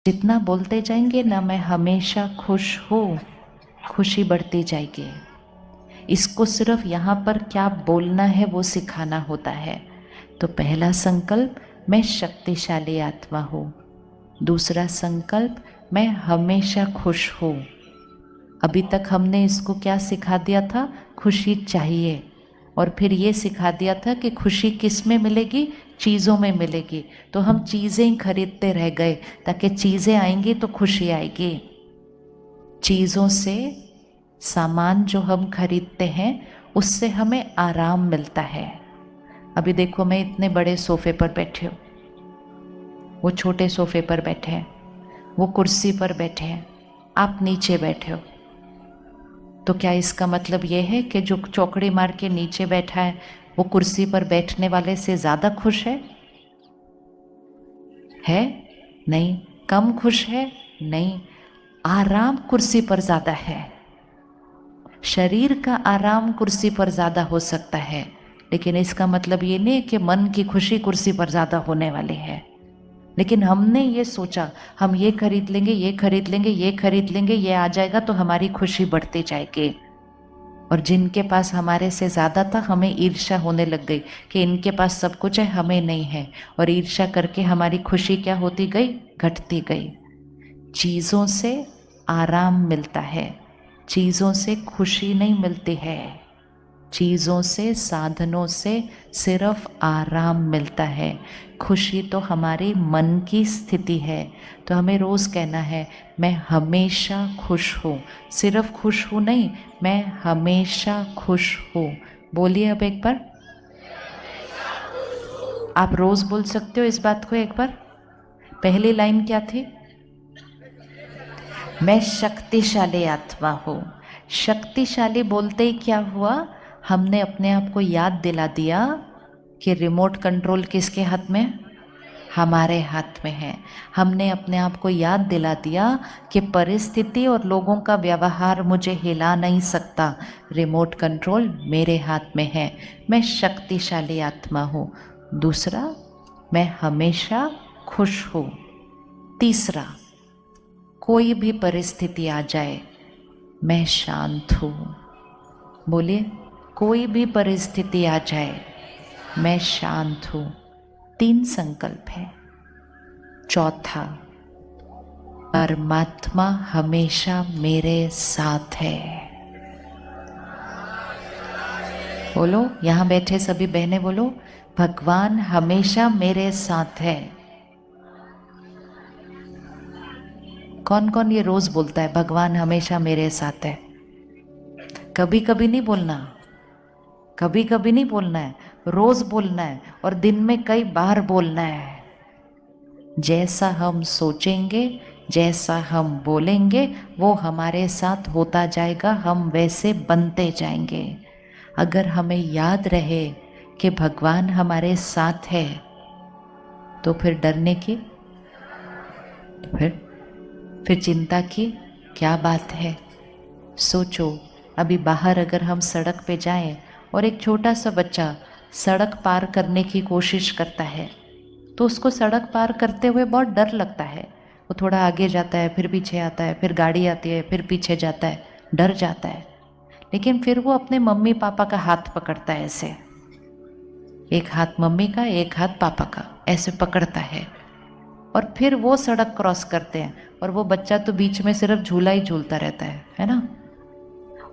जितना बोलते जाएंगे ना मैं हमेशा खुश हूँ, खुशी बढ़ती जाएगी। इसको सिर्फ यहाँ पर क्या बोलना है वो सिखाना होता है। तो पहला संकल्प, मैं शक्तिशाली आत्मा हूँ। दूसरा संकल्प, मैं हमेशा खुश हूँ। अभी तक हमने इसको क्या सिखा दिया था? खुशी चाहिए। और फिर ये सिखा दिया था कि खुशी किस में मिलेगी? चीज़ों में मिलेगी। तो हम चीज़ें ही खरीदते रह गए, ताकि चीज़ें आएंगी तो खुशी आएगी। चीज़ों से, सामान जो हम खरीदते हैं उससे हमें आराम मिलता है। अभी देखो, मैं इतने बड़े सोफे पर बैठी हूँ, वो छोटे सोफे पर बैठे हैं, वो कुर्सी पर बैठे हैं, आप नीचे बैठे हो। तो क्या इसका मतलब ये है कि जो चौकड़ी मार के नीचे बैठा है वो कुर्सी पर बैठने वाले से ज्यादा खुश है? नहीं। कम खुश है? नहीं। आराम कुर्सी पर ज्यादा है। शरीर का आराम कुर्सी पर ज्यादा हो सकता है, लेकिन इसका मतलब ये नहीं कि मन की खुशी कुर्सी पर ज्यादा होने वाली है। लेकिन हमने ये सोचा, हम ये खरीद लेंगे, ये खरीद लेंगे, ये खरीद लेंगे, ये आ जाएगा तो हमारी खुशी बढ़ती जाएगी। और जिनके पास हमारे से ज़्यादा था, हमें ईर्ष्या होने लग गई कि इनके पास सब कुछ है, हमें नहीं है। और ईर्ष्या करके हमारी खुशी क्या होती गई? घटती गई। चीज़ों से आराम मिलता है, चीज़ों से खुशी नहीं मिलती है। चीज़ों से, साधनों से सिर्फ आराम मिलता है। खुशी तो हमारी मन की स्थिति है। तो हमें रोज़ कहना है, मैं हमेशा खुश हूँ। सिर्फ खुश हूँ नहीं, मैं हमेशा खुश हूँ। बोलिए अब एक बार। आप रोज़ बोल सकते हो इस बात को एक बार। पहली लाइन क्या थी? मैं शक्तिशाली आत्मा हूँ। शक्तिशाली बोलते ही क्या हुआ? हमने अपने आप को याद दिला दिया कि रिमोट कंट्रोल किसके हाथ में? हमारे हाथ में है। हमने अपने आप को याद दिला दिया कि परिस्थिति और लोगों का व्यवहार मुझे हिला नहीं सकता, रिमोट कंट्रोल मेरे हाथ में है। मैं शक्तिशाली आत्मा हूँ। दूसरा, मैं हमेशा खुश हूँ। तीसरा, कोई भी परिस्थिति आ जाए मैं शांत हूँ। बोलिए, कोई भी परिस्थिति आ जाए मैं शांत हूँ। 3 संकल्प है। चौथा, परमात्मा हमेशा मेरे साथ है। बोलो, यहाँ बैठे सभी बहनें बोलो, भगवान हमेशा मेरे साथ है। कौन कौन ये रोज बोलता है भगवान हमेशा मेरे साथ है? कभी कभी नहीं बोलना, कभी कभी नहीं बोलना है, रोज बोलना है। और दिन में कई बार बोलना है। जैसा हम सोचेंगे, जैसा हम बोलेंगे, वो हमारे साथ होता जाएगा, हम वैसे बनते जाएंगे। अगर हमें याद रहे कि भगवान हमारे साथ है, तो फिर डरने की, फिर चिंता की क्या बात है? सोचो, अभी बाहर अगर हम सड़क पे जाएं और एक छोटा सा बच्चा सड़क पार करने की कोशिश करता है, तो उसको सड़क पार करते हुए बहुत डर लगता है। वो थोड़ा आगे जाता है, फिर पीछे आता है, फिर गाड़ी आती है, फिर पीछे जाता है, डर जाता है। लेकिन फिर वो अपने मम्मी पापा का हाथ पकड़ता है, ऐसे एक हाथ मम्मी का, एक हाथ पापा का, ऐसे पकड़ता है। और फिर वो सड़क क्रॉस करते हैं। और वो बच्चा तो बीच में सिर्फ झूला ही झूलता रहता है ना।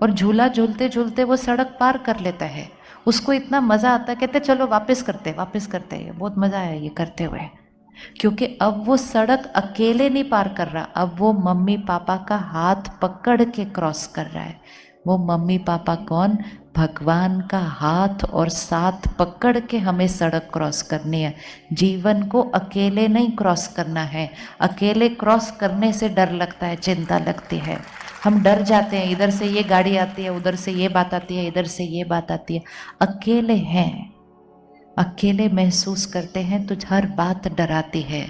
और झूला झूलते झूलते वो सड़क पार कर लेता है। उसको इतना मजा आता है, कहते चलो वापस करते, वापस करते हैं, बहुत मजा आया ये करते हुए। क्योंकि अब वो सड़क अकेले नहीं पार कर रहा, अब वो मम्मी पापा का हाथ पकड़ के क्रॉस कर रहा है। वो मम्मी पापा कौन? भगवान का हाथ और साथ पकड़ के हमें सड़क क्रॉस करनी है। जीवन को अकेले नहीं क्रॉस करना है। अकेले क्रॉस करने से डर लगता है, चिंता लगती है, हम डर जाते हैं। इधर से ये गाड़ी आती है, उधर से ये बात आती है, इधर से ये बात आती है। अकेले हैं, अकेले महसूस करते हैं तो हर बात डराती है।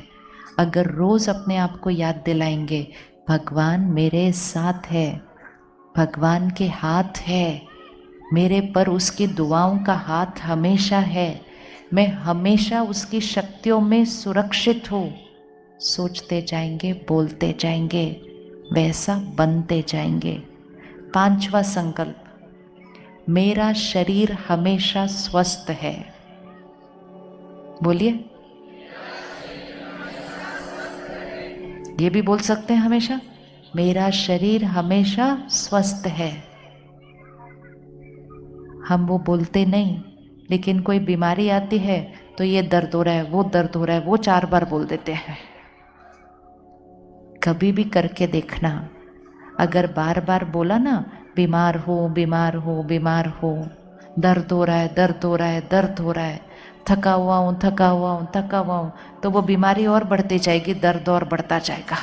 अगर रोज अपने आप को याद दिलाएंगे, भगवान मेरे साथ है, भगवान के हाथ है मेरे पर, उसकी दुआओं का हाथ हमेशा है, मैं हमेशा उसकी शक्तियों में सुरक्षित हूँ। सोचते जाएंगे, बोलते जाएंगे, वैसा बनते जाएंगे। 5वां संकल्प, मेरा शरीर हमेशा स्वस्थ है। बोलिए, ये भी बोल सकते हैं हमेशा, मेरा शरीर हमेशा स्वस्थ है। हम वो बोलते नहीं, लेकिन कोई बीमारी आती है तो ये दर्द हो रहा है, वो दर्द हो रहा है, वो 4 बार बोल देते हैं। कभी भी करके देखना, अगर बार बार बोला ना, बीमार हो बीमार हो बीमार हो, दर्द हो रहा है दर्द हो रहा है दर्द हो रहा है, थका हुआ हूँ थका हुआ हूँ थका हुआ हूँ, तो वो बीमारी और बढ़ती जाएगी, दर्द और बढ़ता जाएगा।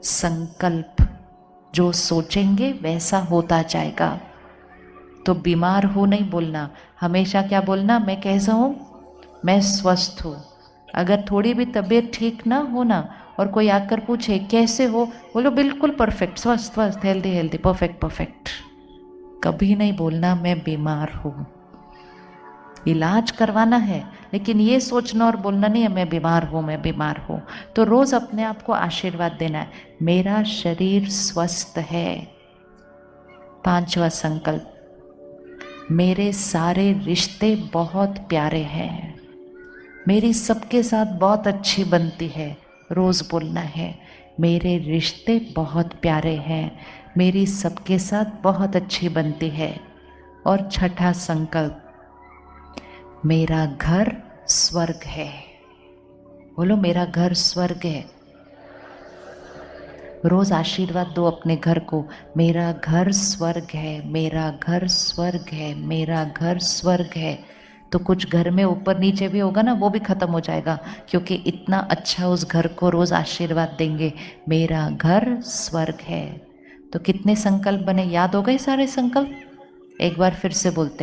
संकल्प, जो सोचेंगे वैसा होता जाएगा। तो बीमार हो नहीं बोलना, हमेशा क्या बोलना, मैं कैसा हूँ, मैं स्वस्थ हूँ। अगर थोड़ी भी तबीयत ठीक ना हो ना, और कोई आकर पूछे कैसे हो, बोलो बिल्कुल परफेक्ट, स्वस्थ स्वस्थ, हेल्दी हेल्दी, परफेक्ट परफेक्ट। कभी नहीं बोलना मैं बीमार हूँ। इलाज करवाना है, लेकिन ये सोचना और बोलना नहीं है मैं बीमार हूँ मैं बीमार हूँ। तो रोज अपने आप को आशीर्वाद देना है, मेरा शरीर स्वस्थ है। 5वां संकल्प, मेरे सारे रिश्ते बहुत प्यारे हैं, मेरी सबके साथ बहुत अच्छी बनती है। रोज बोलना है, मेरे रिश्ते बहुत प्यारे हैं, मेरी सबके साथ बहुत अच्छी बनती है। और 6ठा संकल्प, मेरा घर स्वर्ग है। बोलो, मेरा घर स्वर्ग है। रोज आशीर्वाद दो अपने घर को, मेरा घर स्वर्ग है, मेरा घर स्वर्ग है, मेरा घर स्वर्ग है। तो कुछ घर में ऊपर नीचे भी होगा ना, वो भी खत्म हो जाएगा, क्योंकि इतना अच्छा उस घर को रोज आशीर्वाद देंगे, मेरा घर स्वर्ग है। तो कितने संकल्प बने, याद हो गए सारे संकल्प? एक बार फिर से बोलते हैं।